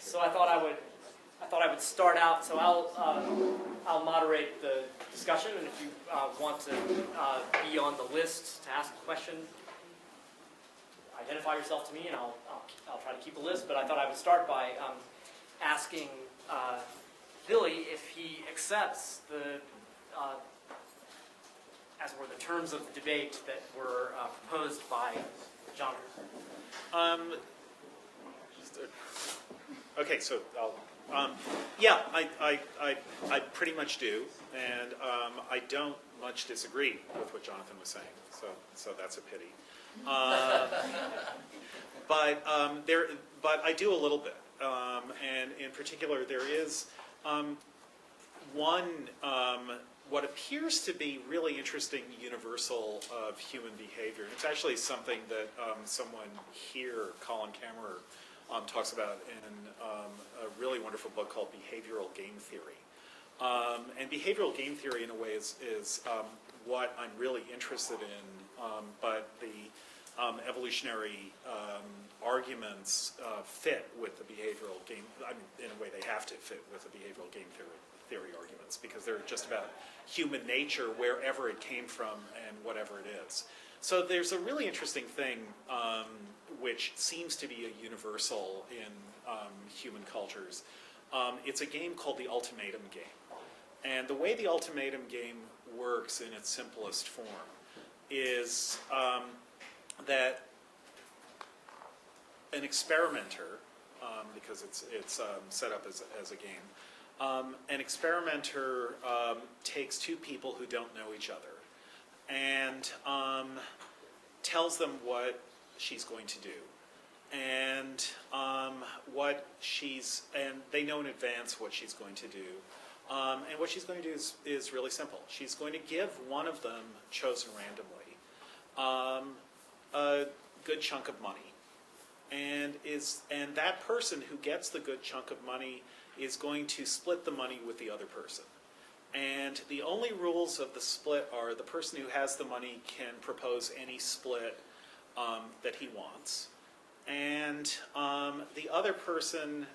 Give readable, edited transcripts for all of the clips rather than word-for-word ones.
So I thought I would start out. So I'll moderate the discussion, and if you want to be on the list to ask a question, identify yourself to me, and I'll try to keep a list. But I thought I would start by asking Billy if he accepts the as it were the terms of the debate that were proposed by Jonathan. Okay, so yeah, I pretty much do, and I don't much disagree with what Jonathan was saying. So that's a pity. But I do a little bit, and in particular, there is one what appears to be really interesting universal of human behavior. And it's actually something that someone here, Colin Kammerer, talks about in a really wonderful book called Behavioral Game Theory. And behavioral game theory, in a way, is what I'm really interested in, but the evolutionary arguments fit with the behavioral game. I mean, in a way, they have to fit with the behavioral game theory arguments, because they're just about human nature wherever it came from and whatever it is. So there's a really interesting thing which seems to be a universal in human cultures. It's a game called the ultimatum game. And the way the ultimatum game works in its simplest form is that an experimenter, because it's set up as a game, an experimenter takes two people who don't know each other and tells them what she's going to do, and and they know in advance what she's going to do, and what she's going to do is really simple. She's going to give one of them, chosen randomly, a good chunk of money, and that person who gets the good chunk of money is going to split the money with the other person. And the only rules of the split are the person who has the money can propose any split that he wants, and the other person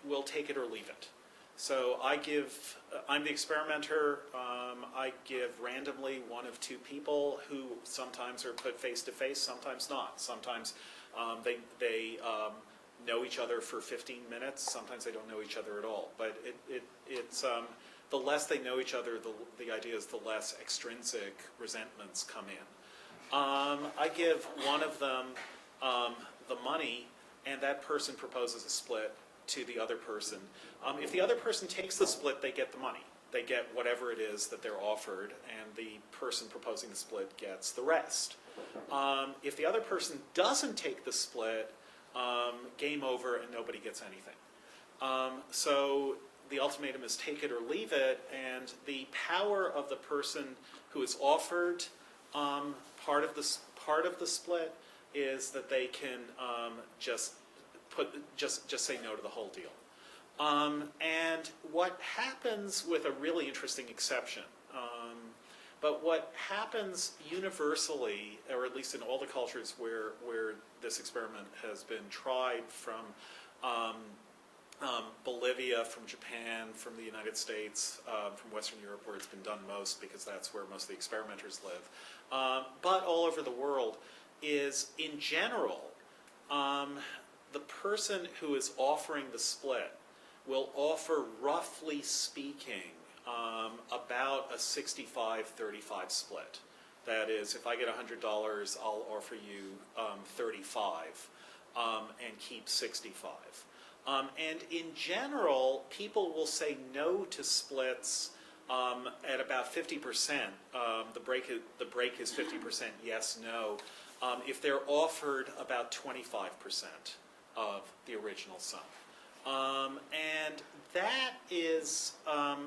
will take it or leave it. So I'm the experimenter, I give randomly one of two people who sometimes are put face to face, sometimes not. Sometimes they know each other for 15 minutes, sometimes they don't know each other at all. But it's the less they know each other, the idea is the less extrinsic resentments come in. I give one of them the money, and that person proposes a split to the other person. If the other person takes the split, they get the money. They get whatever it is that they're offered, and the person proposing the split gets the rest. If the other person doesn't take the split, game over and nobody gets anything. So the ultimatum is take it or leave it, and the power of the person who is offered part of the split is that they can just say no to the whole deal. And what happens with a really interesting exception, but what happens universally, or at least in all the cultures where this experiment has been tried, from Bolivia, from Japan, from the United States, from Western Europe, where it's been done most, because that's where most of the experimenters live, but all over the world, is in general, the person who is offering the split will offer, roughly speaking, about a 65-35 split. That is, if I get $100, I'll offer you 35 and keep 65. And in general, people will say no to splits at about 50%. The break is 50% yes, no. If they're offered about 25% of the original sum. And that is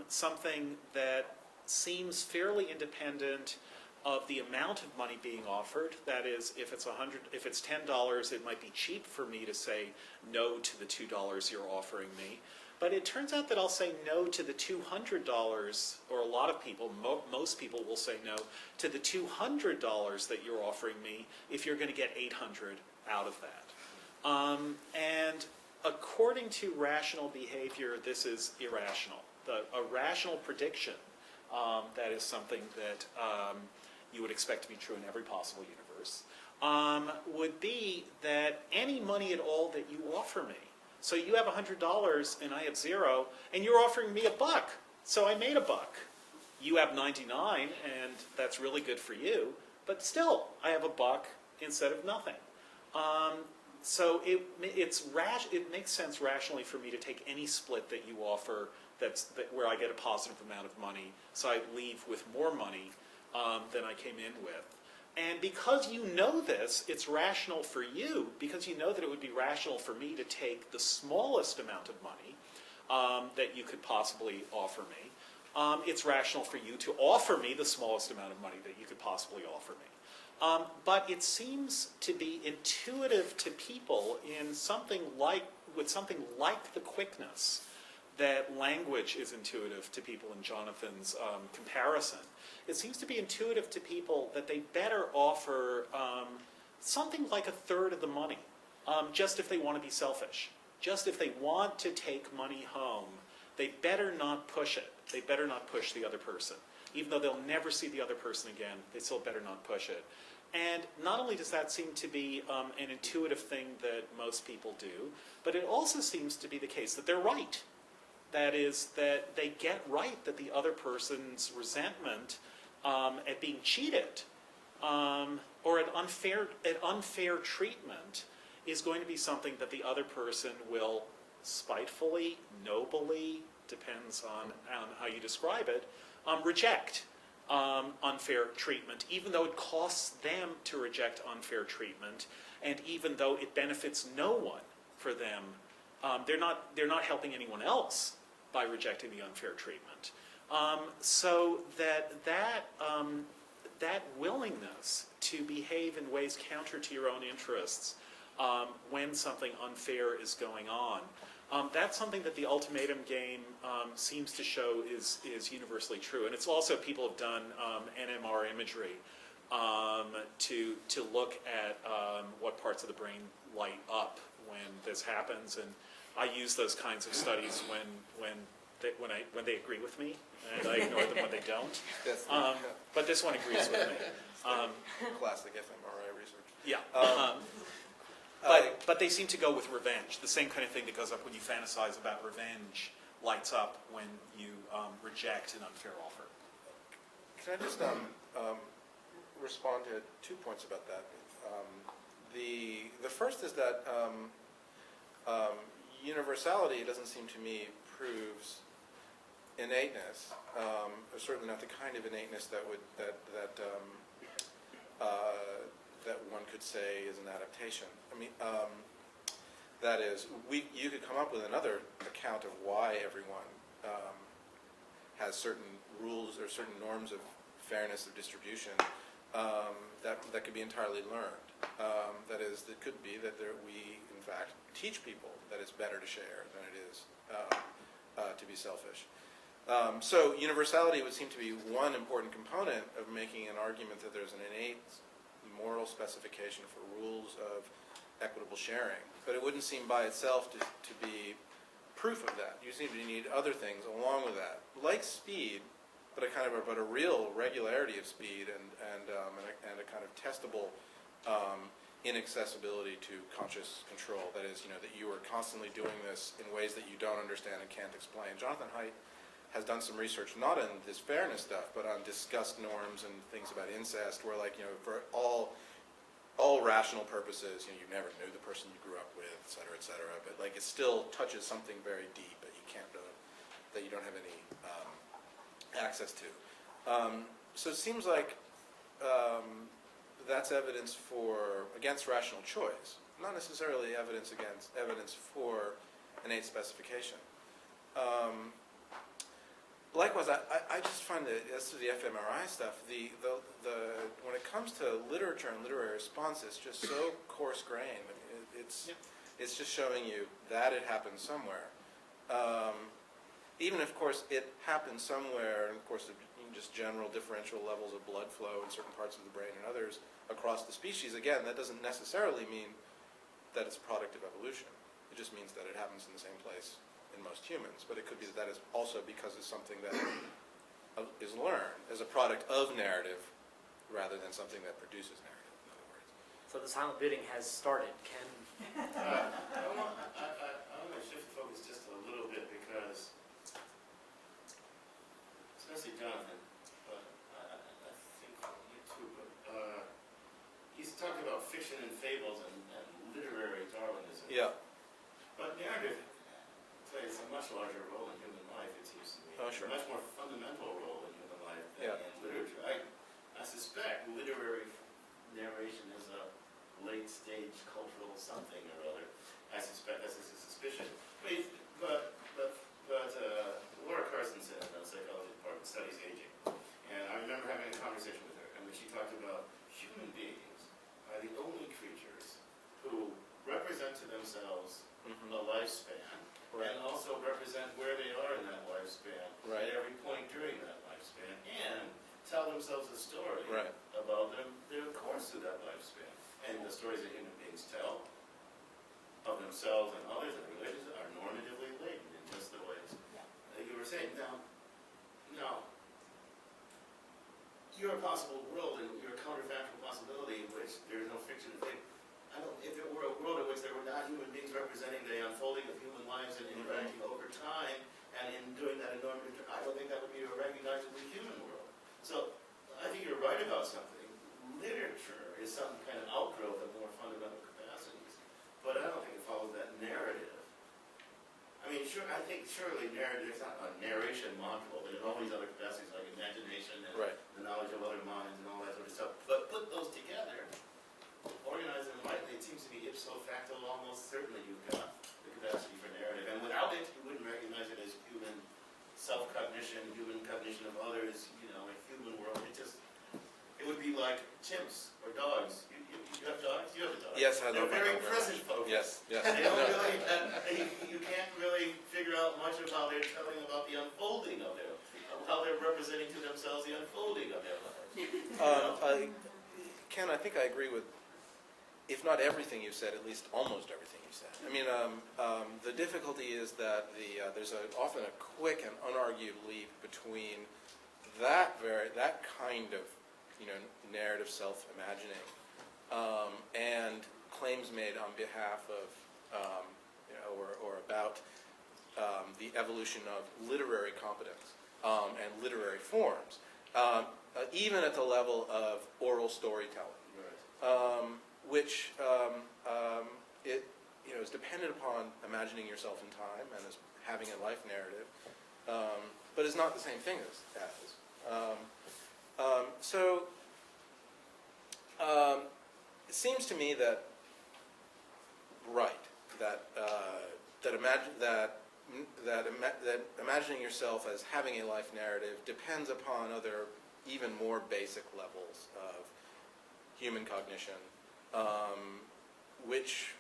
something that seems fairly independent of the amount of money being offered. That is, if it's $10, it might be cheap for me to say no to the $2 you're offering me. But it turns out that I'll say no to the $200, or a lot of people, most people will say no to the $200 that you're offering me if you're going to get $800 out of that. And according to rational behavior, this is irrational. A rational prediction, that is something that you would expect to be true in every possible universe, would be that any money at all that you offer me, so you have $100 and I have 0, and you're offering me $1, so I made $1. You have 99, and that's really good for you, but still, I have $1 instead of nothing. So it makes sense rationally for me to take any split that you offer where I get a positive amount of money, so I leave with more money than I came in with. And because you know this, it's rational for you, because you know that it would be rational for me to take the smallest amount of money that you could possibly offer me. It's rational for you to offer me the smallest amount of money that you could possibly offer me. But it seems to be intuitive to people with something like the quickness that language is intuitive to people in Jonathan's comparison. It seems to be intuitive to people that they better offer something like 1/3 of the money, just if they want to be selfish. Just if they want to take money home, they better not push it. They better not push the other person. Even though they'll never see the other person again, they still better not push it. And not only does that seem to be an intuitive thing that most people do, but it also seems to be the case that they're right. That is, that they get right that the other person's resentment at being cheated or at unfair treatment is going to be something that the other person will spitefully, nobly, depends on how you describe it, reject unfair treatment, even though it costs them to reject unfair treatment, and even though it benefits no one for them. They're not helping anyone else by rejecting the unfair treatment. So that willingness to behave in ways counter to your own interests when something unfair is going on, that's something that the ultimatum game seems to show is universally true. And it's also, people have done NMR imagery to look at what parts of the brain light up when this happens. And I use those kinds of studies when they agree with me, and I ignore them when they don't. But this one agrees with me. Classic fMRI research. Yeah. But they seem to go with revenge. The same kind of thing that goes up when you fantasize about revenge lights up when you reject an unfair offer. Can I just respond to 2 points about that? The first is that universality doesn't seem to me proves innateness, or certainly not the kind of innateness that one could say is an adaptation. I mean, that is, you could come up with another account of why everyone has certain rules or certain norms of fairness of distribution that could be entirely learned. That is, it could be that we, in fact, teach people that it's better to share than it is to be selfish. So universality would seem to be one important component of making an argument that there's an innate moral specification for rules of equitable sharing. But it wouldn't seem by itself to be proof of that. You seem to need other things along with that, like speed, but a real regularity of speed and a kind of testable inaccessibility to conscious control. That is, that you are constantly doing this in ways that you don't understand and can't explain. Jonathan Haidt has done some research, not on this fairness stuff, but on disgust norms and things about incest, where for all rational purposes, you never knew the person you grew up with, et cetera, but it still touches something very deep that you can't really, that you don't have any access to. So it seems like that's evidence against rational choice, not necessarily evidence for innate specification. Likewise, I just find that as to the fMRI stuff, when it comes to literature and literary response, it's just so coarse-grained. I mean, it's just showing you that it happened somewhere. Even if, of course, it happened somewhere, and of course, just general differential levels of blood flow in certain parts of the brain and others across the species. Again, that doesn't necessarily mean that it's a product of evolution. It just means that it happens in the same place in most humans. But it could be that that is also because it's something that is learned as a product of narrative rather than something that produces narrative, in other words. So the silent bidding has started. Ken? I want to shift the focus just a little bit because, especially Jonathan, but I think you too, but he's talking about fiction and fables and literary Darwinism. Yeah. But narrative plays a much larger role in human life, it seems to me. Oh, sure. A much more fundamental role in human life than Yeah. in literature. I suspect literary narration is a late-stage cultural something or other. I suspect that's a suspicion. But Laura Carson said in the psychology department studies aging, and I remember having a conversation with her, and when she talked about human beings are the only creatures who represent to themselves Mhm. a lifespan, Right. and also represent where they are in that lifespan Right. at every point during that lifespan, and tell themselves a story Right. about their course through that lifespan. And the stories that human beings tell of themselves and others and relations are normatively laden in just the ways that you were saying. Now, your possible world and your counterfactual possibility in which there is no fiction and faith, if there were a world in which there were not human beings representing the unfolding of human lives and interacting over time, and in doing that enormous, I don't think that would be a recognizably human world. So, I think you're right about something. Literature is some kind of outgrowth of more fundamental capacities, but I don't think it follows that narrative. I mean, I think surely narrative is not a narration module, but there's all these other capacities like imagination and Right. the knowledge of other minds and all that sort of stuff. But put those together, organize them rightly, it seems to me ipso facto almost certainly you've got the capacity for narrative. And without it, you wouldn't recognize it as human self-cognition, human cognition of others, a human world. It would be like chimps or dogs. You have dogs? You have a dog. Yes, I They're love my very dog very present much. focused. Yes, yes. They don't really, you can't really figure out much of how they're telling about the unfolding of how they're representing to themselves the unfolding of their lives. Ken, I think I agree with, if not everything you said, at least almost everything you said. I mean, the difficulty is that there's often a quick and unargued leap between that kind of narrative self-imagining and claims made on behalf of or about the evolution of literary competence and literary forms, even at the level of oral storytelling, which it is dependent upon imagining yourself in time and as having a life narrative, but is not the same thing as. So it seems to me that imagining yourself as having a life narrative depends upon other, even more basic levels of human cognition, which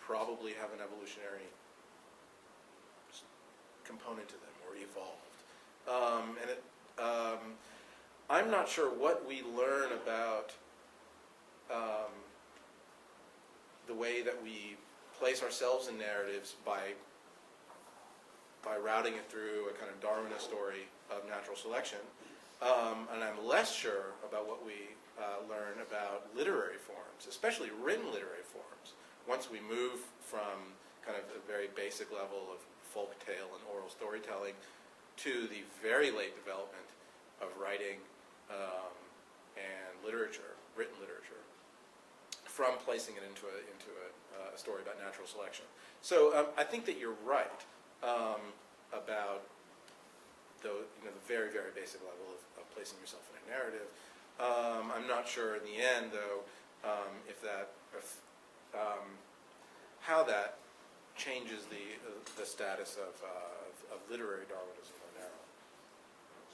probably have an evolutionary component to them or evolved. I'm not sure what we learn about the way that we place ourselves in narratives by routing it through a kind of Darwinist story of natural selection. And I'm less sure about what we learn about literary forms, especially written literary forms, once we move from kind of a very basic level of folk tale and oral storytelling to the very late development of writing and literature, written literature, from placing it into a story about natural selection. So I think that you're right about the very, very basic level of placing yourself in a narrative. I'm not sure in the end, though, how that changes the status of literary Darwinism or narrow.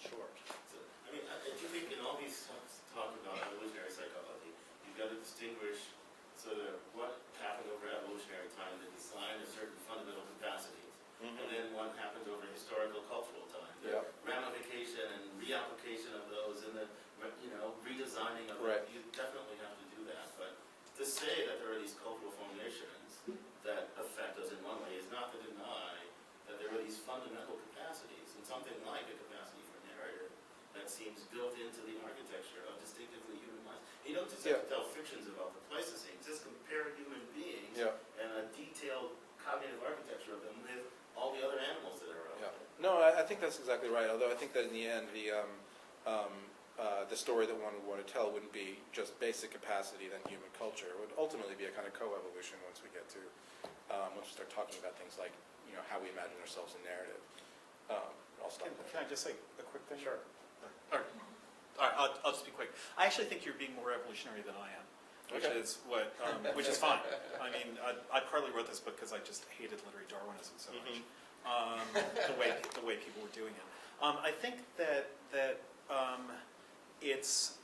Sure. So, I do think in all these talk about evolutionary psychology, you've got to distinguish sort of what happened over evolutionary time that designed a certain fundamental capacities, and then what happened over historical cultural time. The ramification and reapplication of those and the redesigning of it, you definitely have to do that. But to say that there are these cultural formations that affect just have to tell fictions about the Pleistocene. Just compare human beings Yeah. and a detailed cognitive architecture of them with all the other animals that are Yeah. out there. No, I think that's exactly right. Although I think that in the end, the story that one would want to tell wouldn't be just basic capacity, then human culture. It would ultimately be a kind of co-evolution once we get to, once we start talking about things like, how we imagine ourselves in narrative. I'll stop there. Can I just say a quick thing? Sure. All right, I'll just be quick. I actually think you're being more evolutionary than I am, which Okay. is which is fine. I mean, I partly wrote this book because I just hated literary Darwinism so much, the way people were doing it. I think that it's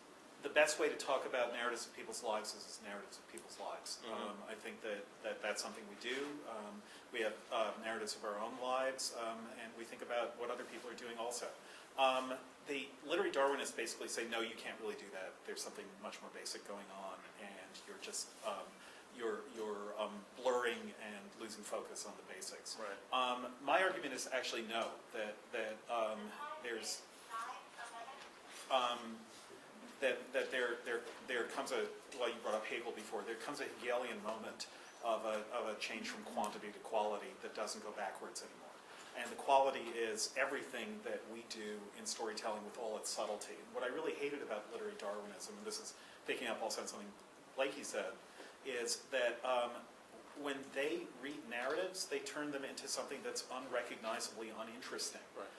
the best way to talk about narratives of people's lives is as narratives of people's lives. I think that's something we do. We have narratives of our own lives, and we think about what other people are doing also. The literary Darwinists basically say, no, you can't really do that. There's something much more basic going on, and you're just you're blurring and losing focus on the basics. Right. My argument is actually no. That there's there comes a, well, you brought up Hegel before, there comes a Hegelian moment of a change from quantity to quality that doesn't go backwards anymore. And the quality is everything that we do in storytelling with all its subtlety. What I really hated about literary Darwinism, and this is picking up also on something Blakey said, is that when they read narratives, they turn them into something that's unrecognizably uninteresting. Right.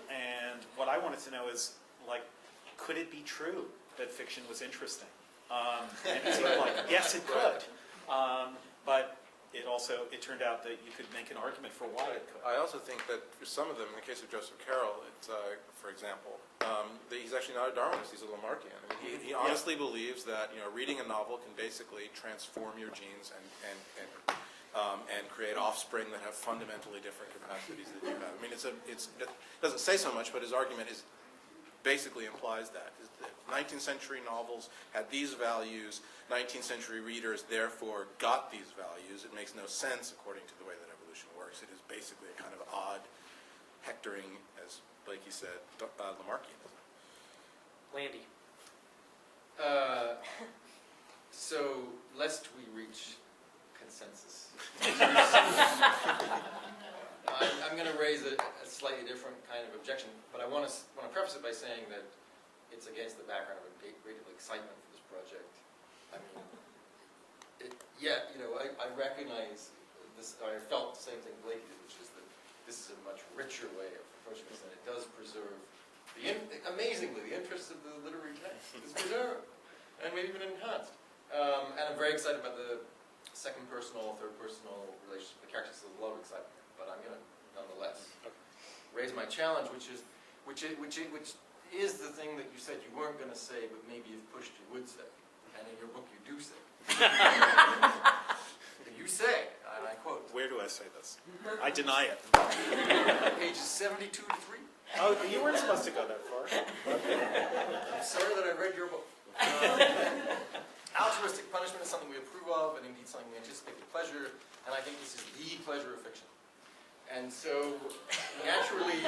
And what I wanted to know is, like, could it be true that fiction was interesting? And it seemed like, yes, it could. But it turned out that you could make an argument for why it could. I also think that for some of them, in the case of Joseph Carroll, it's, for example, that he's actually not a Darwinist, he's a Lamarckian. I mean, he honestly believes that reading a novel can basically transform your genes and create offspring that have fundamentally different capacities than you have. I mean, it doesn't say so much, but his argument basically implies that. 19th century novels had these values, 19th century readers therefore got these values. It makes no sense according to the way that evolution works. It is basically a kind of odd hectoring, as Blakey said, Lamarckianism. Landy. So, lest we reach consensus, I'm going to raise a slightly different kind of objection, but I want to preface it by saying that it's against the background of a great deal of excitement for this project. I mean, I recognize this. I felt the same thing Blakey did, which is that this is a much richer way of approaching this, and it does preserve amazingly the interests of the literary text is preserved, and maybe even enhanced. And I'm very excited about the second personal, third personal relationship with the characters. There's a lot of excitement, but I'm going to nonetheless raise my challenge, which is the thing that you said you weren't going to say, but maybe you've pushed you would say, and in your book you do say. You say, and I quote. Where do I say this? I deny it. Pages 72 to 3. Oh, you weren't supposed to go that far. I'm sorry that I read your book. Altruistic punishment is something we approve of, and indeed something we anticipate with pleasure, and I think this is the pleasure of fiction. And so, naturally,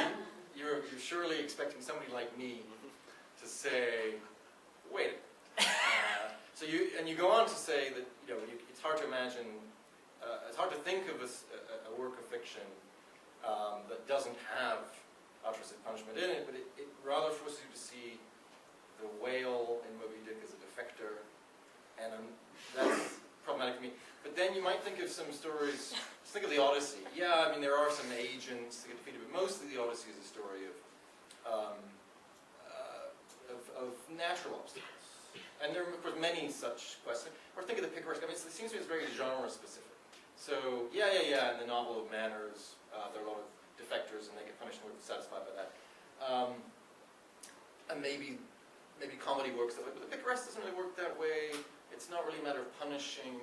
you're surely expecting somebody like me to say, wait a minute. So you go on to say that it's hard to imagine, it's hard to think of a work of fiction that doesn't have altruistic punishment in it, but it rather forces you to see the whale in Moby Dick as a defector, and that's problematic for me. But then you might think of some stories. Let's think of the Odyssey. Yeah, I mean there are some agents that get defeated, but mostly the Odyssey is a story of natural obstacles. And there are, of course, many such quests. Or think of the picaresque. I mean, it seems to me it's very genre specific. So yeah. In the novel of Manners, there are a lot of defectors, and they get punished, and we're satisfied by that. And maybe comedy works that way, but the picaresque doesn't really work that way. It's not really a matter of punishing.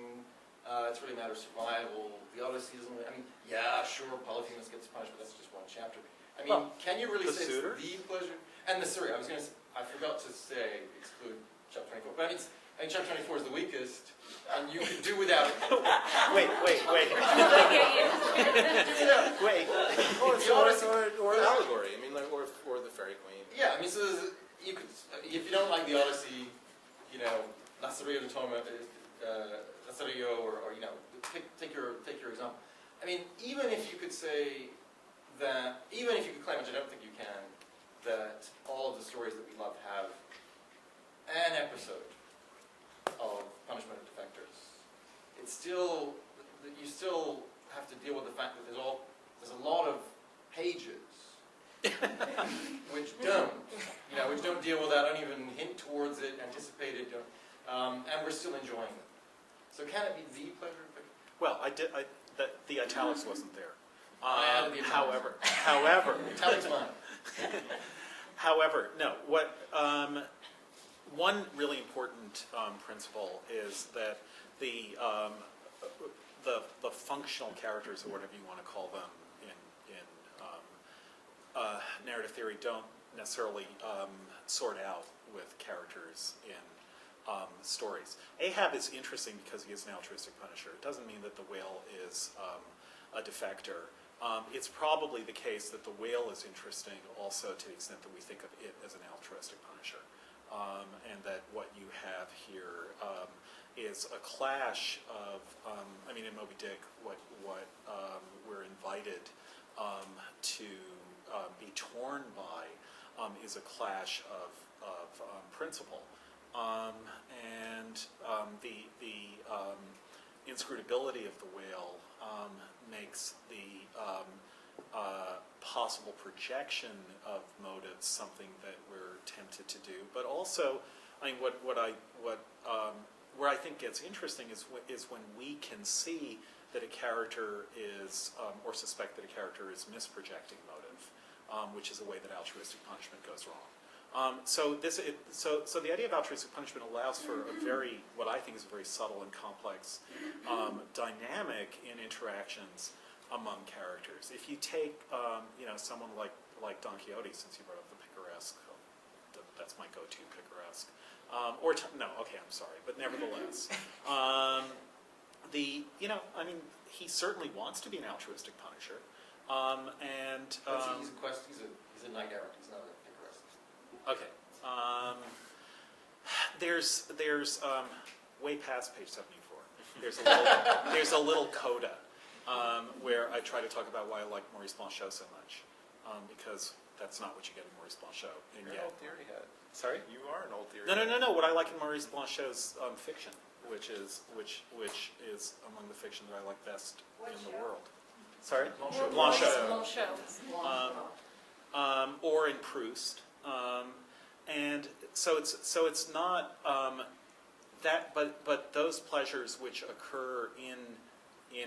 It's really a matter of survival. The Odyssey isn't really, sure, Polyphemus gets punished, but that's just one chapter. I mean, can you really say suitor? it's the pleasure? And I forgot to say, exclude chapter 24. But I mean, chapter 24 is the weakest, and you can do without it. Wait. Or an allegory. I mean, or the Fairy Queen. Yeah, I mean, so you could, if you don't like the Odyssey, Lazarillo or you know, take your example. I mean, even if you could say that, even if you could claim, which I don't think you can, that all of the stories that we love have an episode of punishment of defectors, it's still, you still have to deal with the fact that there's a lot of pages which don't deal with that, don't even hint towards it, anticipate it, and we're still enjoying them. So can it be the pleasure of fiction? Well, the italics wasn't there. I added the italics. However, Italics mine. however, no. What one really important principle is that the functional characters, or whatever you want to call them, in narrative theory, don't necessarily sort out with characters in stories. Ahab is interesting because he is an altruistic punisher. It doesn't mean that the whale is a defector. It's probably the case that the whale is interesting also to the extent that we think of it as an altruistic punisher. And that what you have here is a clash of, in Moby Dick, what we're invited to be torn by is a clash of principle. The inscrutability of the whale makes the possible projection of motives something that we're tempted to do. But also, where I think gets interesting is when we can see that a character is, or suspect that a character is misprojecting motive, which is a way that altruistic punishment goes wrong. So the idea of altruistic punishment allows for what I think is a very subtle and complex dynamic in interactions among characters. If you take, someone like Don Quixote, since you brought up the picaresque, that's my go-to picaresque. I'm sorry, but nevertheless, he certainly wants to be an altruistic punisher, He's a knight errant. He's not a picaresque. Okay. There's way past page 74. There's a little coda where I try to talk about why I like Maurice Blanchot so much, because that's not what you get in Maurice Blanchot. You're an old theory head. Sorry? You are an old theory No. head. What I like in Maurice Blanchot's fiction, which is among the fiction that I like best in the world. Sorry? Blanchot. Or in Proust. And so it's not that, but those pleasures which occur in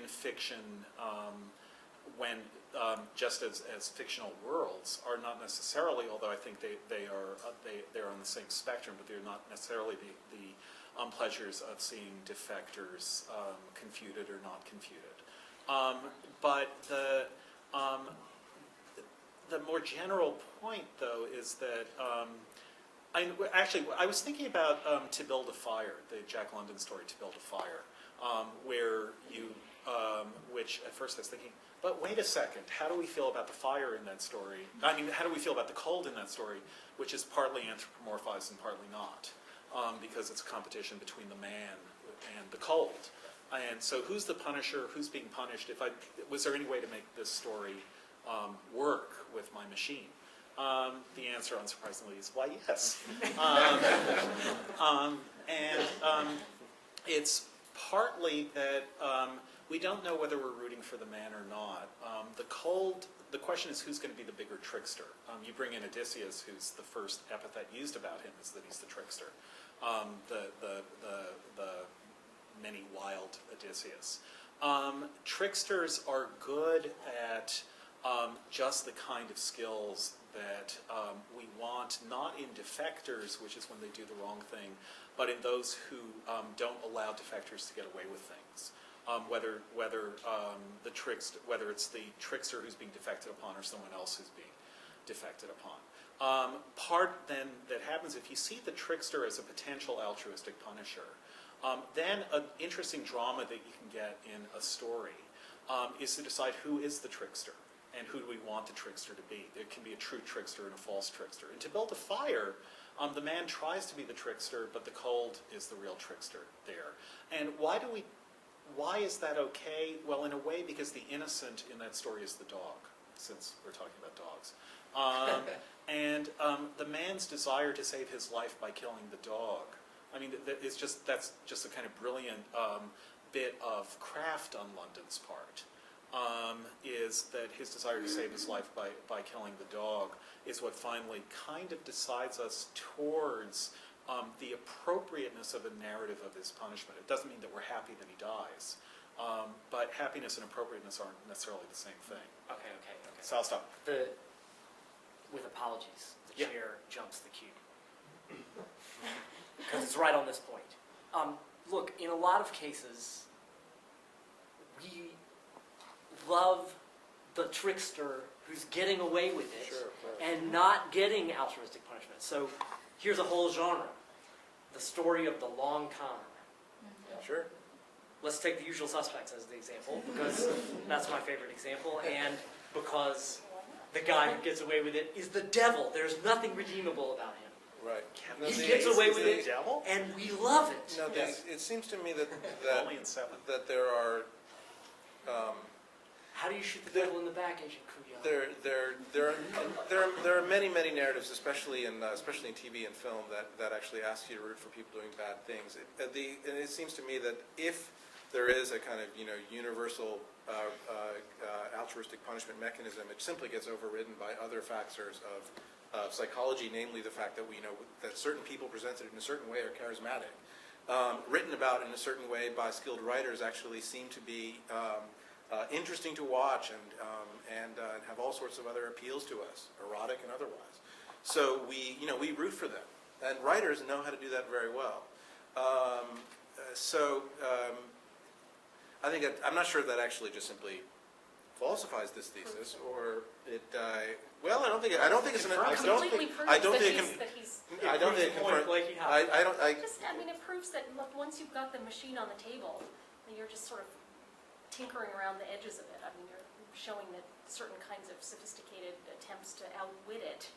fiction when just as fictional worlds are not necessarily, although I think they're on the same spectrum, but they're not necessarily the pleasures of seeing defectors confuted or not confuted. But the more general point, though, is that I was thinking about To Build a Fire, the Jack London story To Build a Fire, where which at first I was thinking, but wait a second, how do we feel about the fire in that story? How do we feel about the cold in that story, which is partly anthropomorphized and partly not, because it's a competition between the man and the cold. And so who's the punisher, who's being punished? Was there any way to make this story work with my machine? The answer, unsurprisingly, is why, yes. It's partly that we don't know whether we're rooting for the man or not. The question is who's going to be the bigger trickster. You bring in Odysseus, who's the first epithet used about him is that he's the trickster. The many wild Odysseus. Tricksters are good at just the kind of skills that we want, not in defectors, which is when they do the wrong thing, but in those who don't allow defectors to get away with things. Whether it's the trickster who's being defected upon or someone else who's being defected upon. Part then that happens if you see the trickster as a potential altruistic punisher, then an interesting drama that you can get in a story is to decide who is the trickster and who do we want the trickster to be. There can be a true trickster and a false trickster. And To Build a Fire The man tries to be the trickster, but the cold is the real trickster there. And why is that okay? Well, in a way, because the innocent in that story is the dog, since we're talking about dogs. And the man's desire to save his life by killing the dog, I mean, that's just a kind of brilliant bit of craft on London's part, is that his desire to save his life by killing the dog is what finally kind of decides us towards the appropriateness of a narrative of his punishment. It doesn't mean that we're happy that he dies, but happiness and appropriateness aren't necessarily the same thing. Okay. So I'll stop. With apologies, the Yeah. chair jumps the cue. Because it's right on this point. Look, in a lot of cases, we love the trickster who's getting away with it and not getting altruistic punishment. So here's a whole genre. The story of the long con. Sure. Let's take The Usual Suspects as the example, because that's my favorite example, and because the guy who gets away with it is the devil. There's nothing redeemable about him. Right. He gets away with the it, devil? and we love it. No, Yes. it seems to me that Only in 7. that there are How do you shoot the devil in the back, Agent Kuya? there are many narratives, especially in TV and film, that actually ask you to root for people doing bad things. And it seems to me that if there is a kind of universal altruistic punishment mechanism, it simply gets overridden by other factors of psychology, namely the fact that we know that certain people presented in a certain way are charismatic. Written about in a certain way by skilled writers actually seem to be interesting to watch and have all sorts of other appeals to us, erotic and otherwise. So we root for them, and writers know how to do that very well. I think I'm not sure that actually just simply falsifies this thesis, or it. Well, I don't think it's an. I don't Completely think. proves I don't that think. he's, that he's, I don't think it confirms. Blakey, how? I don't. I. I mean, it proves that, look, once you've got the machine on the table, then you're just sort of tinkering around the edges of it. I mean, you're showing that certain kinds of sophisticated attempts to outwit it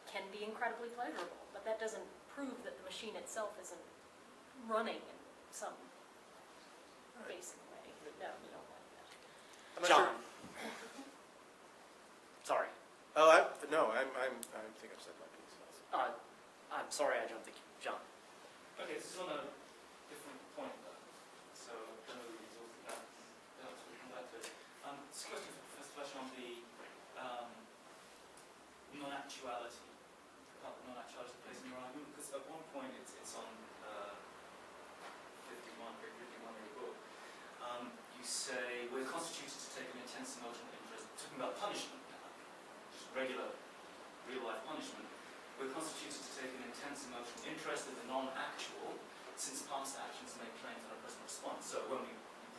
can be incredibly pleasurable, but that doesn't prove that the machine itself isn't running in some basic way. No, you don't like that. I'm not John. sure. Sorry. Oh, I think I've said my piece. I'm sorry I jumped the queue. John. Okay, this is on a different point though, so I don't know if you're talking about that, so we come back to it. This question for Professor Flesch on the non-actuality, how the non-actuality plays in your argument, because at one point it's on 51 in your book. You say, we're constituted to take an intense emotional interest, talking about punishment now, just regular, real-life punishment. We're constituted to take an intense emotional interest in the non-actual, since past actions make claims on a present response. So when we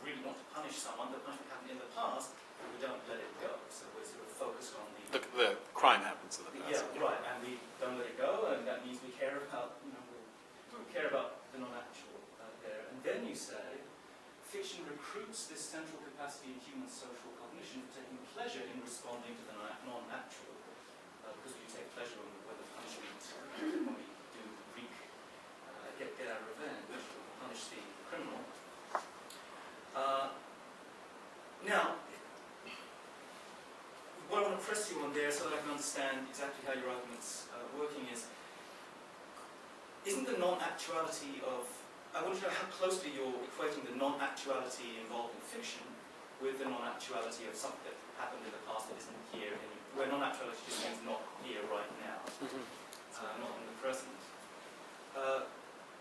really want to punish someone, the punishment happened in the past, but we don't let it go. So we're sort of focused on The crime happens in the past. yeah, right, and we don't let it go, and that means we care about, we care about the non-actual there. And then you say, fiction recruits this central capacity in human social cognition for taking pleasure in responding to the non-actual, because we take pleasure when the punishment, when we do get our revenge, we punish the criminal. Now, what I want to press you on there so that I can understand exactly how your argument's working is, isn't the non-actuality of, I want to know how closely you're equating the non-actuality involved in fiction with the non-actuality of something that happened in the past that isn't here, where non-actuality just means not here right now, not in the present.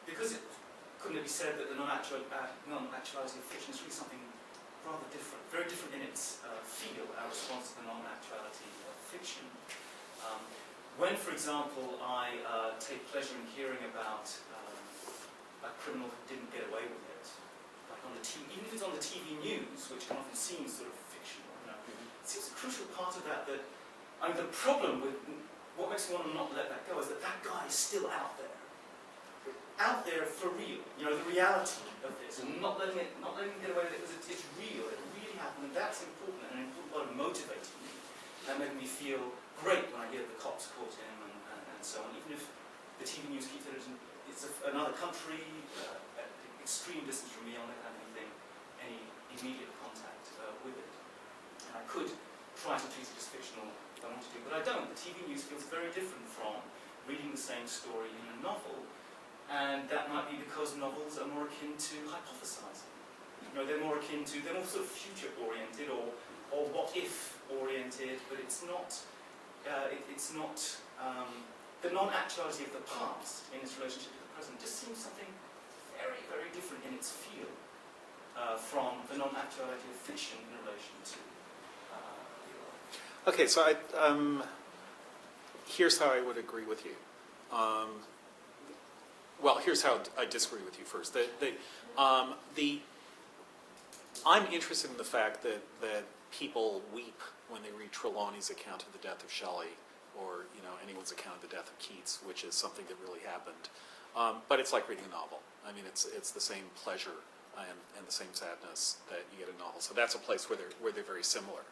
Because couldn't it be said that the non-actuality of fiction is really something rather different, very different in its feel, our response to the non-actuality of fiction. When, for example, I take pleasure in hearing about a criminal who didn't get away with it, like on the TV, even if it's on the TV news, which can often seem sort of fictional, it seems a crucial part of that, I mean, the problem with what makes me want to not let that go is that that guy is still out there for real, the reality of this, and not letting him get away with it because it's real, it really happened, and that's important, and an important part of motivating me. That made me feel great when I hear the cops caught him and so on, even if the TV news keeps it, it's another country, at extreme distance from me. I don't have any immediate contact with it. And I could try to treat it as fictional if I wanted to, but I don't. The TV news feels very different from reading the same story in a novel, and that might be because novels are more akin to hypothesizing. They're more akin to, they're more sort of future-oriented or what-if oriented, but it's not the non-actuality of the past in its relationship to the present just seems something very, very different in its feel from the non-actuality of fiction in relation to Okay, so here's how I would agree with you. Well, here's how I disagree with you first. I'm interested in the fact that people weep when they read Trelawney's account of the death of Shelley, or anyone's account of the death of Keats, which is something that really happened. But it's like reading a novel. I mean, it's the same pleasure and the same sadness that you get in a novel. So that's a place where they're very similar.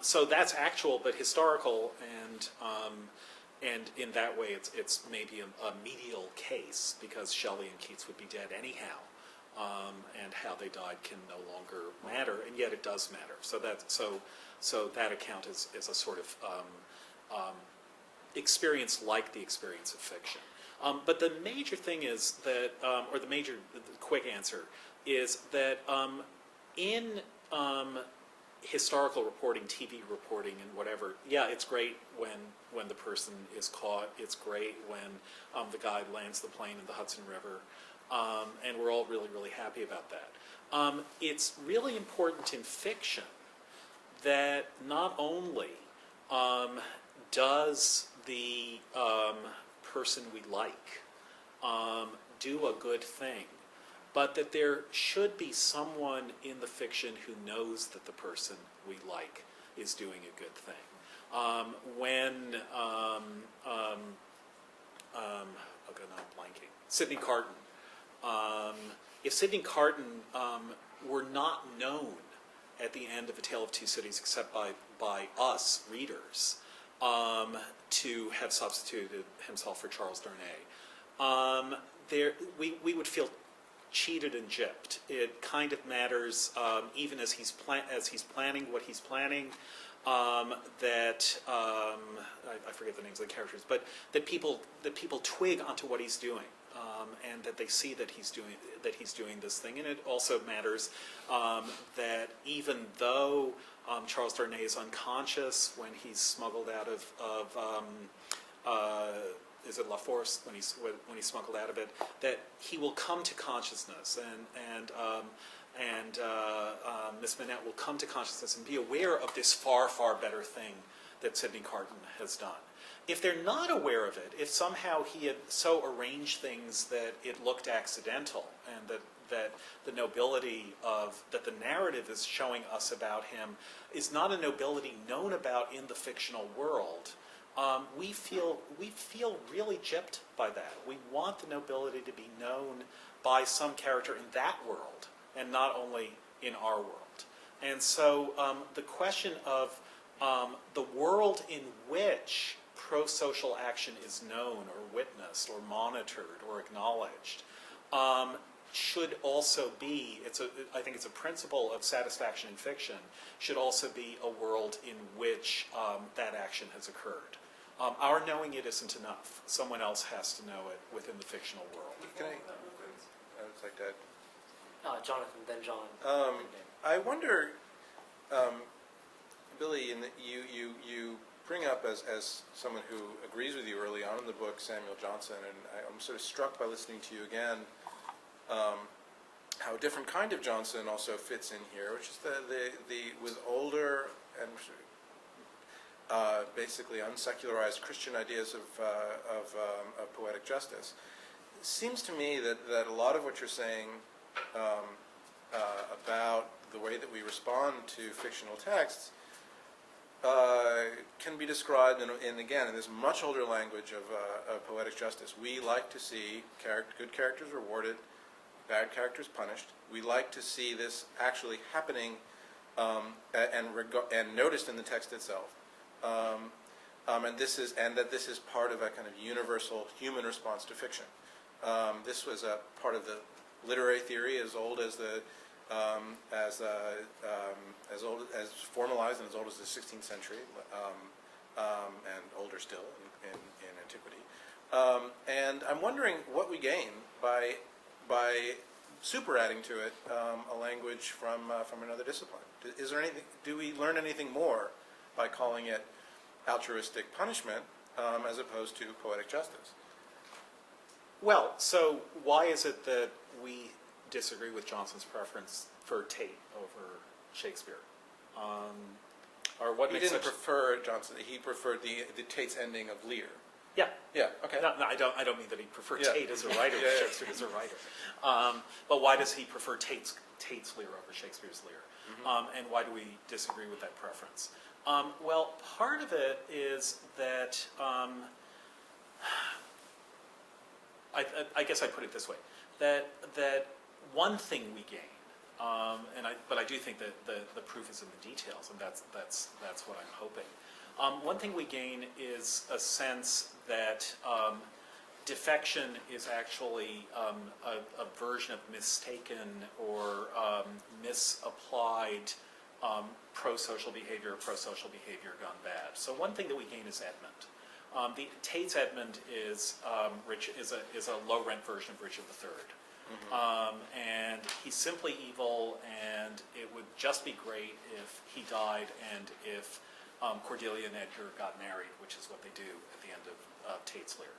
So that's actual but historical, and in that way it's maybe a medial case, because Shelley and Keats would be dead anyhow. And how they died can no longer matter, and yet it does matter. So that account is a sort of experience like the experience of fiction. But the major thing is that, or the quick answer is that in historical reporting, TV reporting, and whatever, yeah, it's great when the person is caught. It's great when the guy lands the plane in the Hudson River. And we're all really, really happy about that. It's really important in fiction that not only does the person we like do a good thing, but that there should be someone in the fiction who knows that the person we like is doing a good thing. I'm blanking. Sidney Carton. If Sidney Carton were not known at the end of A Tale of Two Cities, except by us readers, to have substituted himself for Charles Darnay, we would feel cheated and gypped. It kind of matters, even as he's planning what he's planning, that I forget the names of the characters, but that people twig onto what he's doing. And that they see that he's doing this thing, and it also matters that even though Charles Darnay is unconscious when he's smuggled out of is it La Force when he's smuggled out of it, that he will come to consciousness, and Miss Manette will come to consciousness and be aware of this far, far better thing that Sidney Carton has done. If they're not aware of it, if somehow he had so arranged things that it looked accidental, and that the nobility that the narrative is showing us about him is not a nobility known about in the fictional world, we feel really gypped by that. We want the nobility to be known by some character in that world, and not only in our world. And so the question of the world in which pro-social action is known or witnessed or monitored or acknowledged should also be, I think it's a principle of satisfaction in fiction, should also be a world in which that action has occurred. Our knowing it isn't enough. Someone else has to know it within the fictional world. Can I would like that. Jonathan, then John. I wonder, Billy, in that you bring up as someone who agrees with you early on in the book, Samuel Johnson, and I'm sort of struck by listening to you again, how a different kind of Johnson also fits in here, which is the with older and basically unsecularized Christian ideas of poetic justice. It seems to me that a lot of what you're saying about the way that we respond to fictional texts can be described in this much older language of poetic justice. We like to see good characters rewarded, bad characters punished. We like to see this actually happening and noticed in the text itself. and that this is part of a kind of universal human response to fiction. This was a part of the literary theory as old as as formalized and as old as the 16th century, and older still in antiquity. And I'm wondering what we gain by super adding to it a language from another discipline. Is there anything? Do we learn anything more by calling it altruistic punishment as opposed to poetic justice? Well, so why is it that we disagree with Johnson's preference for Tate over Shakespeare? Or what He makes didn't such... prefer Johnson. He preferred the Tate's ending of Lear. Yeah. Yeah. Okay. No, I don't mean that he preferred Yeah. Tate as a writer, Yeah, yeah. Shakespeare as a writer. But why does he prefer Tate's Lear over Shakespeare's Lear? And why do we disagree with that preference? Well, part of it is that I guess I'd put it this way: that one thing we gain, but I do think that the proof is in the details, and that's what I'm hoping. One thing we gain is a sense that defection is actually a version of mistaken or misapplied pro-social behavior gone bad. So one thing that we gain is Edmund. Tate's Edmund is a low-rent version of Richard III. And he's simply evil, and it would just be great if he died and if Cordelia and Edgar got married, which is what they do at the end of Tate's Lear.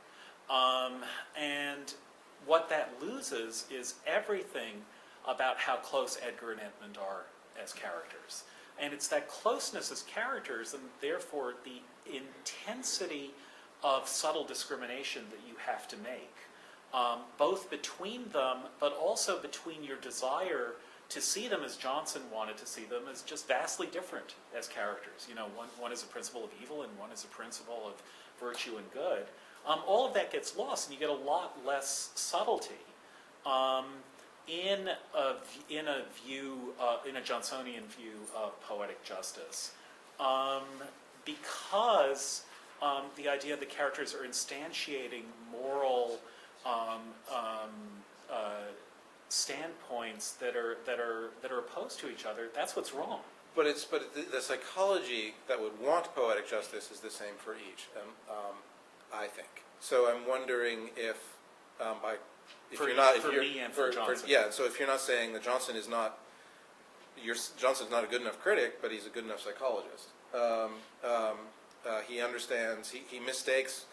And what that loses is everything about how close Edgar and Edmund are as characters. And it's that closeness as characters, and therefore the intensity of subtle discrimination that you have to make, both between them, but also between your desire to see them as Johnson wanted to see them as just vastly different as characters. You know, one is a principle of evil and one is a principle of virtue and good. All of that gets lost, and you get a lot less subtlety in a Johnsonian view of poetic justice, because the idea that characters are instantiating moral standpoints that are opposed to each other. That's what's wrong. But the psychology that would want poetic justice is the same for each. I think. So I'm wondering if For me and for Johnson. So if you're not saying that Johnson is not, Johnson's not a good enough critic, but he's a good enough psychologist. He understands. He mistakes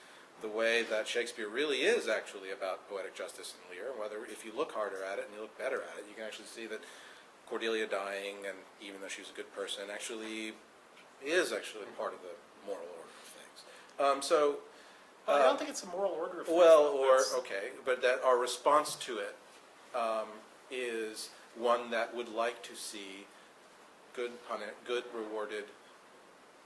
the way that Shakespeare really is actually about poetic justice in Lear. Whether if you look harder at it and you look better at it, you can actually see that Cordelia dying, and even though she was a good person, actually is actually part of the moral order of things. I don't think it's a moral order of things. But that our response to it is one that would like to see good rewarded,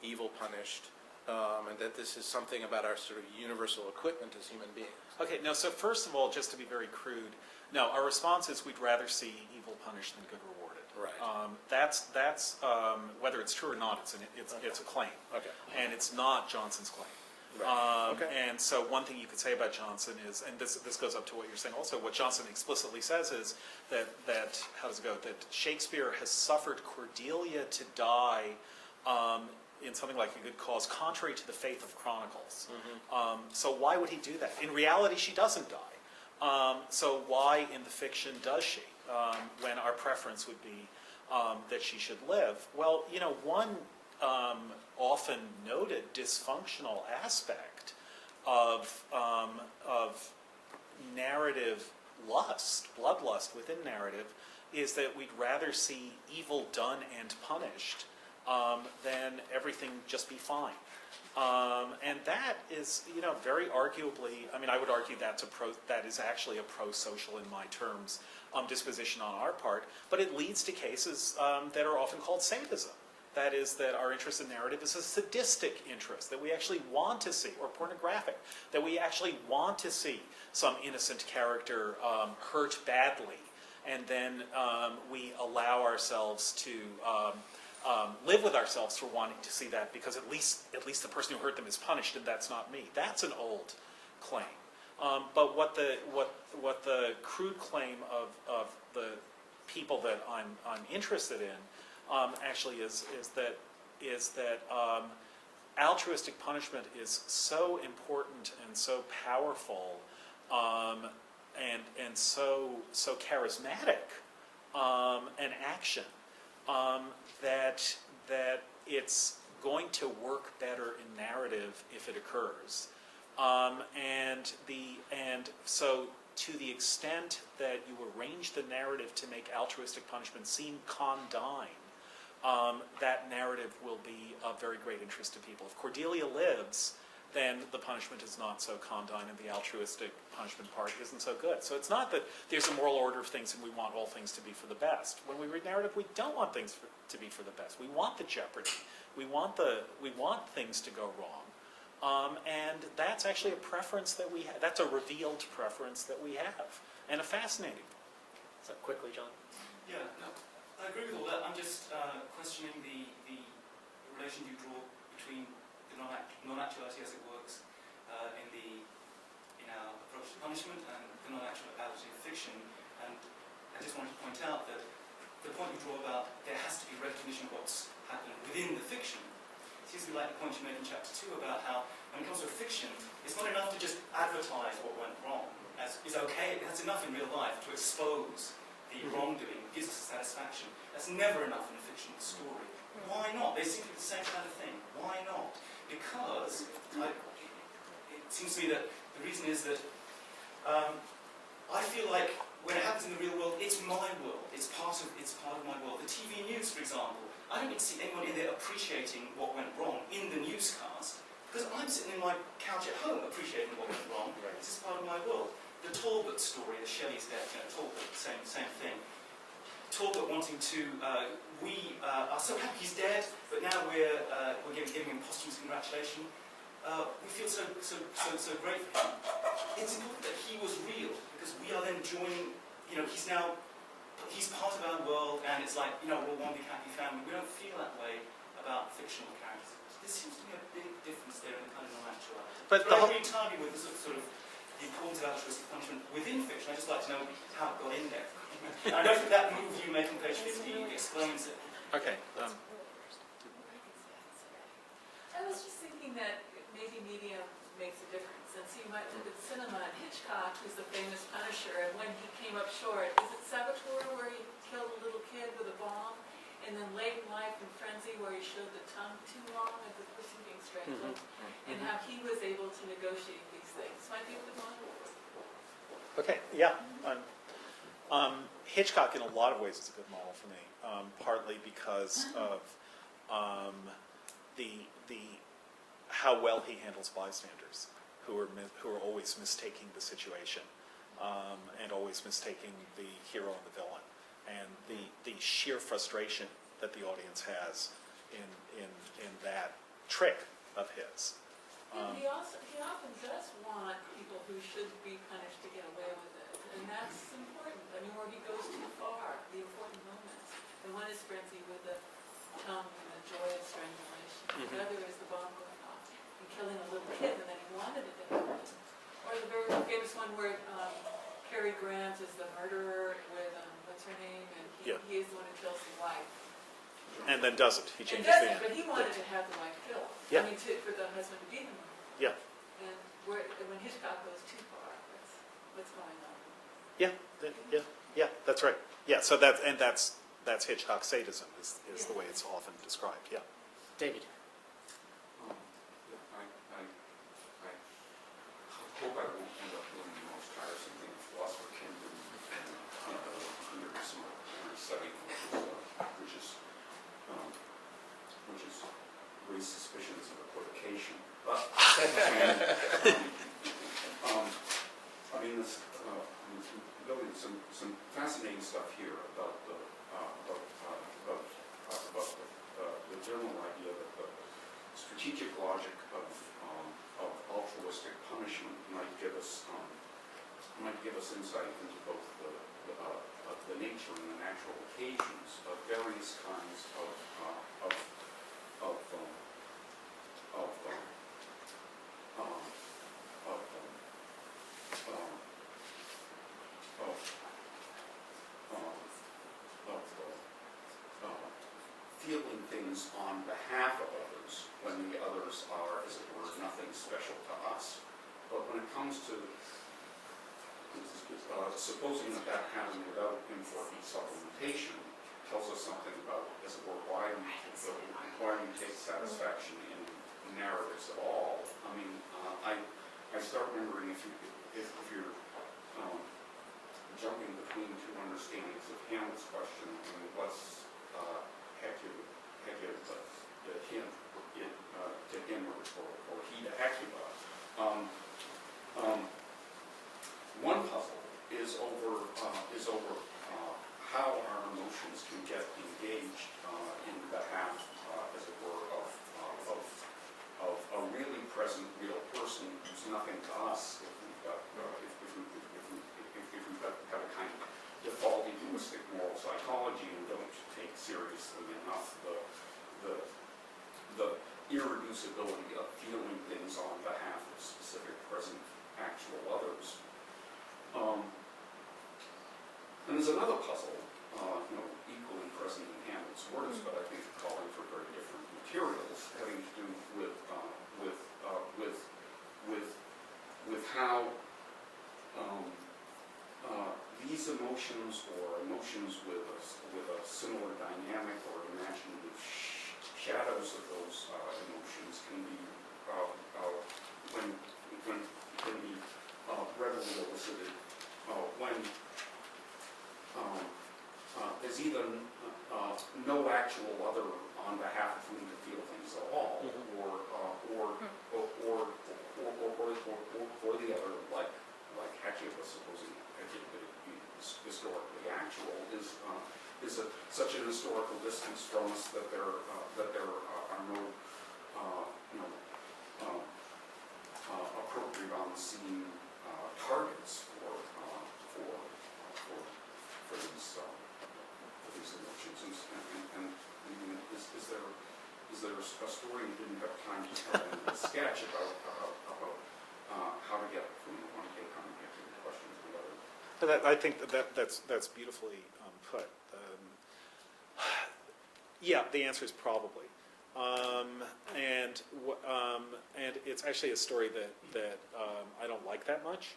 evil punished, and that this is something about our sort of universal equipment as human beings. Okay, no, so first of all, just to be very crude, no, our response is we'd rather see evil punished than good rewarded. Right. That's whether it's true or not, it's a claim. Okay. And it's not Johnson's claim. Right. And so one thing you could say about Johnson is, and this goes up to what you're saying also, what Johnson explicitly says is that how does it go, that Shakespeare has suffered Cordelia to die in something like a good cause, contrary to the faith of Chronicles. So why would he do that? In reality, she doesn't die. So why in the fiction does she, when our preference would be that she should live? Well, you know, one often noted dysfunctional aspect of narrative lust, bloodlust within narrative, is that we'd rather see evil done and punished than everything just be fine. And that is, you know, very arguably, I mean, I would argue that is actually a pro-social, in my terms, disposition on our part, but it leads to cases that are often called sadism. That is, that our interest in narrative is a sadistic interest, that we actually want to see, or pornographic, that we actually want to see some innocent character hurt badly, and then we allow ourselves to live with ourselves for wanting to see that, because at least the person who hurt them is punished, and that's not me. That's an old claim. But what the crude claim of the people that I'm interested in actually is that altruistic punishment is so important and so powerful and so charismatic an action that it's going to work better in narrative if it occurs. And so to the extent that you arrange the narrative to make altruistic punishment seem condign, that narrative will be of very great interest to people. If Cordelia lives, then the punishment is not so condign and the altruistic punishment part isn't so good. So it's not that there's a moral order of things and we want all things to be for the best. When we read narrative, we don't want things to be for the best. We want the jeopardy. We want things to go wrong. And that's actually a preference that we have. That's a revealed preference that we have, and a fascinating one. So quickly, John. Yeah, no, I agree with all that. I'm just questioning the relation you draw between the non-actuality as it works in our approach to punishment and the non-actuality of fiction. And I just wanted to point out that the point you draw about there has to be recognition of what's happening within the fiction seems to be like the point you made in chapter 2 about how when it comes to fiction, it's not enough to just advertise what went wrong, as is okay, that's enough in real life to expose the wrongdoing, gives us satisfaction. That's never enough in a fictional story. Why not? They seem to be the same kind of thing. Why not? Because it seems to me that the reason is that I feel like when it happens in the real world, it's my world. It's part of my world. The TV news, for example, I don't see anyone in there appreciating what went wrong in the newscast, because I'm sitting in my couch at home appreciating what went wrong. This is part of my world. The Talbot story, the Shelley's death, Talbot, same thing. Talbot wanting to, we are so happy he's dead, but now we're giving him posthumous congratulation. We feel so great for him. It's important that he was real, because we are then joining, he's part of our world, and it's like, we're one big happy family. We don't feel that way about fictional characters. There seems to be a big difference there in the kind of non-actuality. But I agree entirely with the sort of the importance of altruistic punishment within fiction. I'd just like to know how it got in there. And I know that that move you make on page 50 explains it. Okay. I was just thinking that maybe medium makes a difference. And so you might look at cinema, and Hitchcock, who's the famous Punisher, and when he came up short, is it Saboteur where he killed a little kid with a bomb? And then Late in Life and Frenzy where he showed the tongue too long as the person being strangled, and how he was able to negotiate these things. Might be a good model. Okay, yeah. Hitchcock in a lot of ways is a good model for me, partly because of how well he handles bystanders who are always mistaking the situation and always mistaking the hero and the villain, and the sheer frustration that the audience has in that trick of his. He often does want people who should be punished to get away with it, and that's important. I mean, where he goes too far, the important moments. And one is Frenzy with the tongue and the joyous strangulation. The other is the bomb going off and killing a little kid, and then he wanted it to happen. Or the very famous one where Cary Grant is the murderer with what's her name, and he is the one who kills his wife. And then doesn't. He changes the end. But he wanted to have the wife killed. Yeah. I mean, for the husband to be the murderer. Yeah. And when Hitchcock goes too far, what's going on? Yeah, that's right. Yeah, so that's Hitchcock sadism is the way it's often described. Yeah. David. I hope I won't end up doing the most tiresome thing a philosopher can do, under some setting, which is raise suspicions of equivocation. But really some fascinating stuff here about the general idea that the strategic logic of altruistic punishment might give us insight into both the nature and the natural occasions of various kinds of feeling things on behalf of others when the others are, as it were, nothing special to us. But when it comes to supposing that pattern without important supplementation tells us something about, as it were, why we take satisfaction in narratives at all. I mean, I start remembering if you're jumping between two understandings of Hamlet's question, I mean, what's Hecuba to him or he to Hecuba. One puzzle is over how our emotions can get engaged in behalf, as it were, of a really present, real person who's nothing to us if we've got a kind of default egoistic moral psychology and don't take seriously enough the irreducibility of feeling things on behalf of specific present actual others. And there's another puzzle, equally present in Hamlet's words, but I think calling for very different materials, having to do with how these emotions or emotions with a similar dynamic or imaginative shadows of those emotions can be readily elicited when there's either no actual other on behalf of whom to feel things at all, or the other, like Hecuba, supposing Hecuba is historically actual, is such an historical distance from us that there are no appropriate on the scene targets for these emotions. And is there a story you didn't have time to tell in the sketch about how to get from one take on the question to the other? I think that's beautifully put. Yeah, the answer is probably. And it's actually a story that I don't like that much.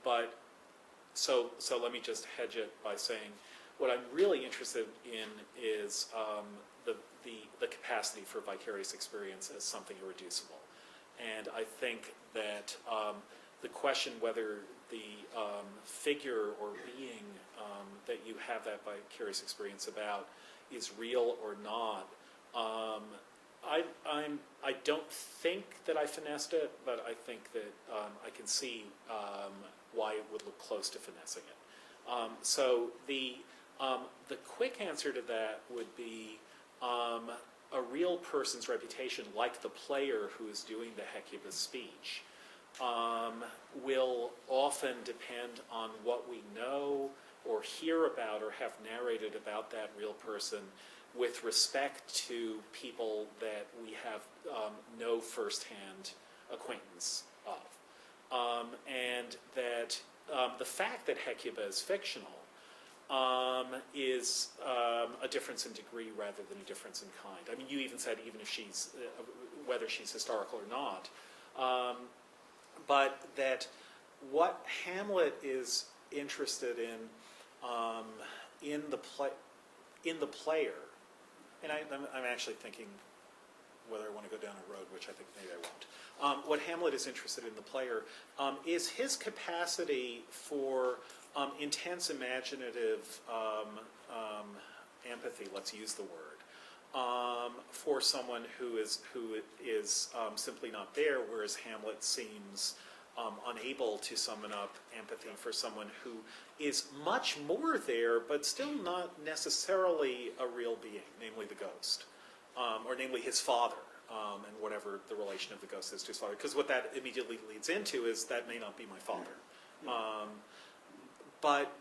But so let me just hedge it by saying what I'm really interested in is the capacity for vicarious experience as something irreducible. And I think that the question whether the figure or being that you have that vicarious experience about is real or not, I don't think that I finessed it, but I think that I can see why it would look close to finessing it. So the quick answer to that would be a real person's reputation, like the player who is doing the Hecuba speech, will often depend on what we know or hear about or have narrated about that real person with respect to people that we have no firsthand acquaintance of. And that the fact that Hecuba is fictional is a difference in degree rather than a difference in kind. I mean, you even said even if she's, whether she's historical or not, but that what Hamlet is interested in the player, and I'm actually thinking whether I want to go down a road, which I think maybe I won't. What Hamlet is interested in the player is his capacity for intense imaginative empathy, let's use the word, for someone who is simply not there, whereas Hamlet seems unable to summon up empathy for someone who is much more there, but still not necessarily a real being, namely the ghost, or namely his father, and whatever the relation of the ghost is to his father. Because what that immediately leads into is that may not be my father. But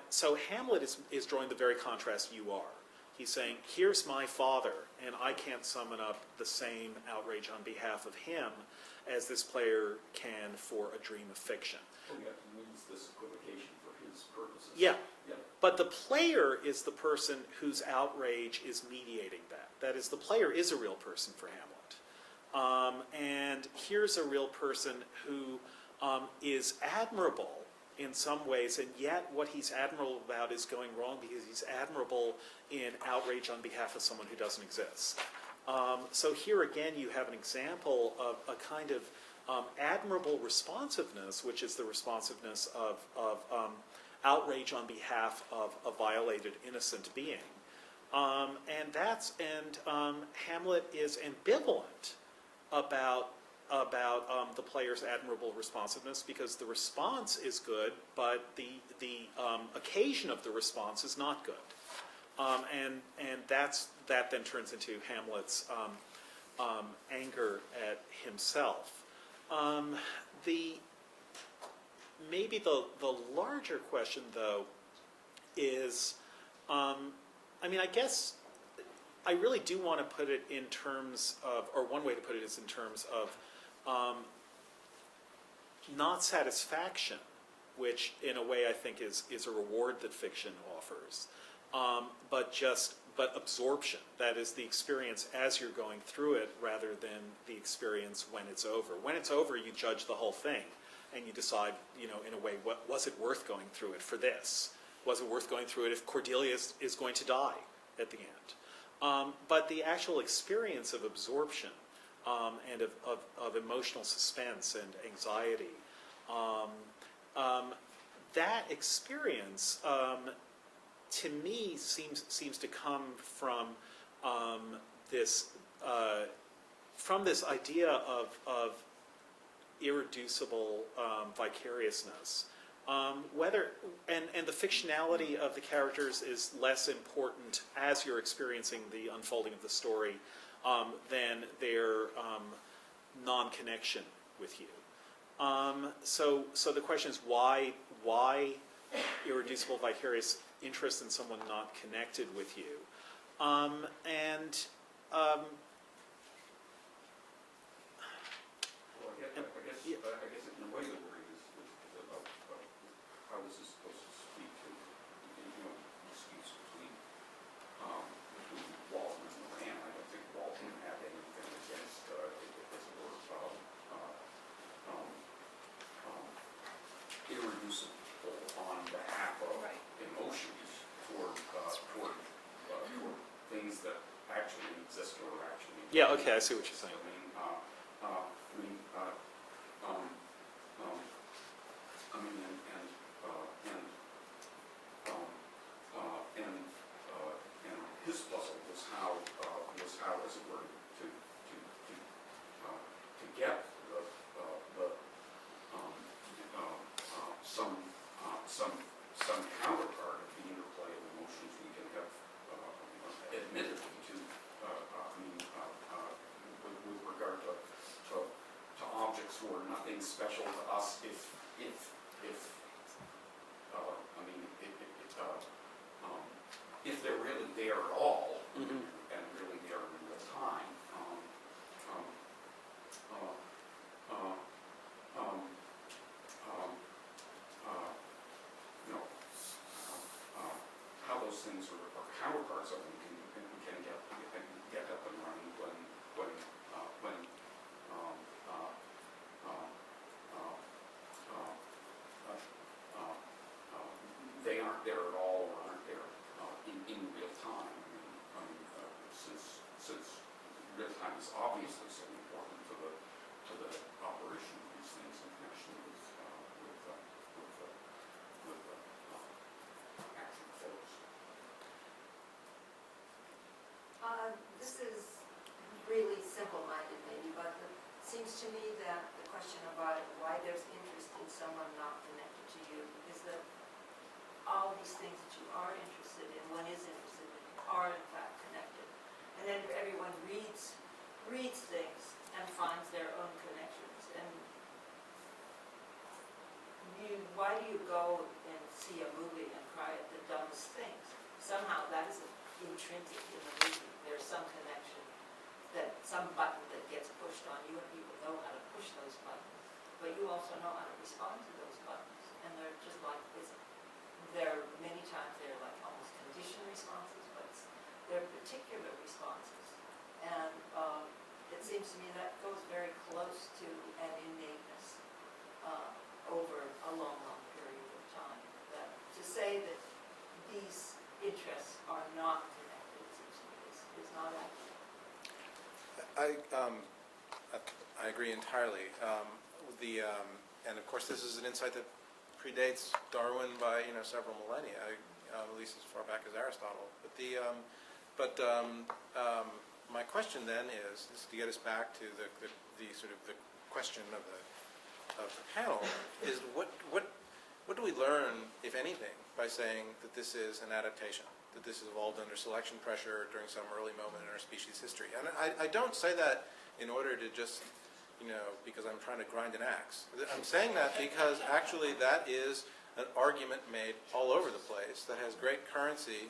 so Hamlet is drawing the very contrast you are. He's saying, here's my father, and I can't summon up the same outrage on behalf of him as this player can for a dream of fiction. Oh, yeah, he needs this equivocation for his purposes. Yeah. Yeah. but the player is the person whose outrage is mediating that. That is, the player is a real person for Hamlet. And here's a real person who is admirable in some ways, and yet what he's admirable about is going wrong because he's admirable in outrage on behalf of someone who doesn't exist. So here again you have an example of a kind of admirable responsiveness, which is the responsiveness of outrage on behalf of a violated innocent being. Hamlet is ambivalent about the player's admirable responsiveness because the response is good, but the occasion of the response is not good. And that then turns into Hamlet's anger at himself. Maybe the larger question, though, is, I guess I really do want to put it in terms of, or one way to put it is in terms of not satisfaction, which in a way I think is a reward that fiction offers, but absorption. That is the experience as you're going through it rather than the experience when it's over. When it's over, you judge the whole thing and you decide, in a way, was it worth going through it for this? Was it worth going through it if Cordelia is going to die at the end? But the actual experience of absorption and of emotional suspense and anxiety, that experience, to me, seems to come from this idea of irreducible vicariousness. And the fictionality of the characters is less important as you're experiencing the unfolding of the story than their non-connection with you. So the question is why irreducible vicarious interest in someone not connected with you? I guess in a way the worry is about how this is supposed to speak to, disputes between Walton and Moran. I don't think Walton had anything against, as it were, irreducible on behalf of emotions toward things that actually exist or actually. Yeah. Okay. I see what you're saying. And his puzzle was how, as it were, to get some counterpart of the interplay of emotions we can have, admittedly, with regard to objects who are nothing special to us, if they're really there at all, and really there in real time. How those things are counterparts of them can get up and running when they aren't there at all or aren't there in real time. Since real time is obviously so important to the operation of these things in connection with action flows. This is really simple-minded maybe, but it seems to me that the question about why there's interest in someone not connected to you is that all these things that you are interested in, one is interested in, are in fact connected. And then everyone reads things and finds their own connections. And why do you go and see a movie and cry at the dumbest things? Somehow that is intrinsic in the movie. There's some connection, some button that gets pushed on you, and people know how to push those buttons. But you also know how to respond to those buttons. And they're just like this many times they're like almost conditioned responses, but they're particular responses. And it seems to me that goes very close to an innateness over a long, long period of time. That to say that these interests are not connected, it seems to me, is not accurate. I agree entirely. And of course, this is an insight that predates Darwin by several millennia, at least as far back as Aristotle. But my question then is to get us back to the sort of the question of the panel is what do we learn, if anything, by saying that this is an adaptation, that this has evolved under selection pressure during some early moment in our species' history? And I don't say that in order to just, because I'm trying to grind an axe. I'm saying that because actually that is an argument made all over the place that has great currency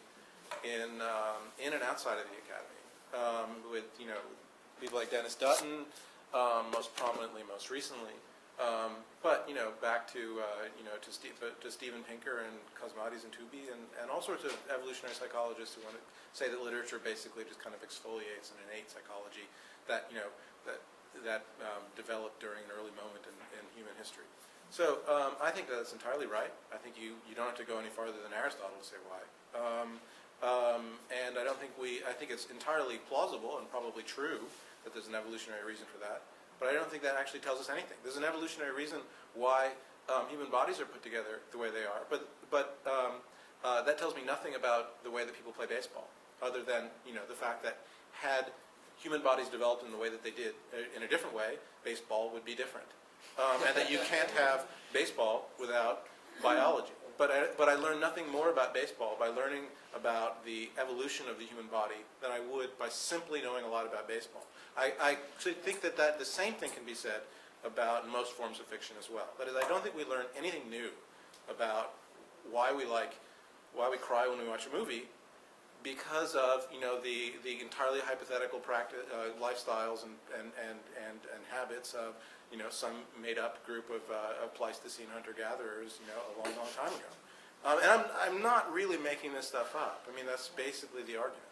in and outside of the academy, with people like Dennis Dutton, most prominently, most recently. But back to to Steven Pinker and Cosmates and Tooby and all sorts of evolutionary psychologists who want to say that literature basically just kind of exfoliates an innate psychology that that developed during an early moment in human history. So I think that's entirely right. I think you don't have to go any farther than Aristotle to say why. And I think it's entirely plausible and probably true that there's an evolutionary reason for that. But I don't think that actually tells us anything. There's an evolutionary reason why human bodies are put together the way they are, but that tells me nothing about the way that people play baseball, other than the fact that had human bodies developed in the way that they did in a different way, baseball would be different, and that you can't have baseball without biology. But I learned nothing more about baseball by learning about the evolution of the human body than I would by simply knowing a lot about baseball. I actually think that the same thing can be said about most forms of fiction as well. That is, I don't think we learn anything new about why we cry when we watch a movie because of the entirely hypothetical lifestyles and habits of some made-up group of Pleistocene hunter-gatherers a long, long time ago. And I'm not really making this stuff up. I mean, that's basically the argument.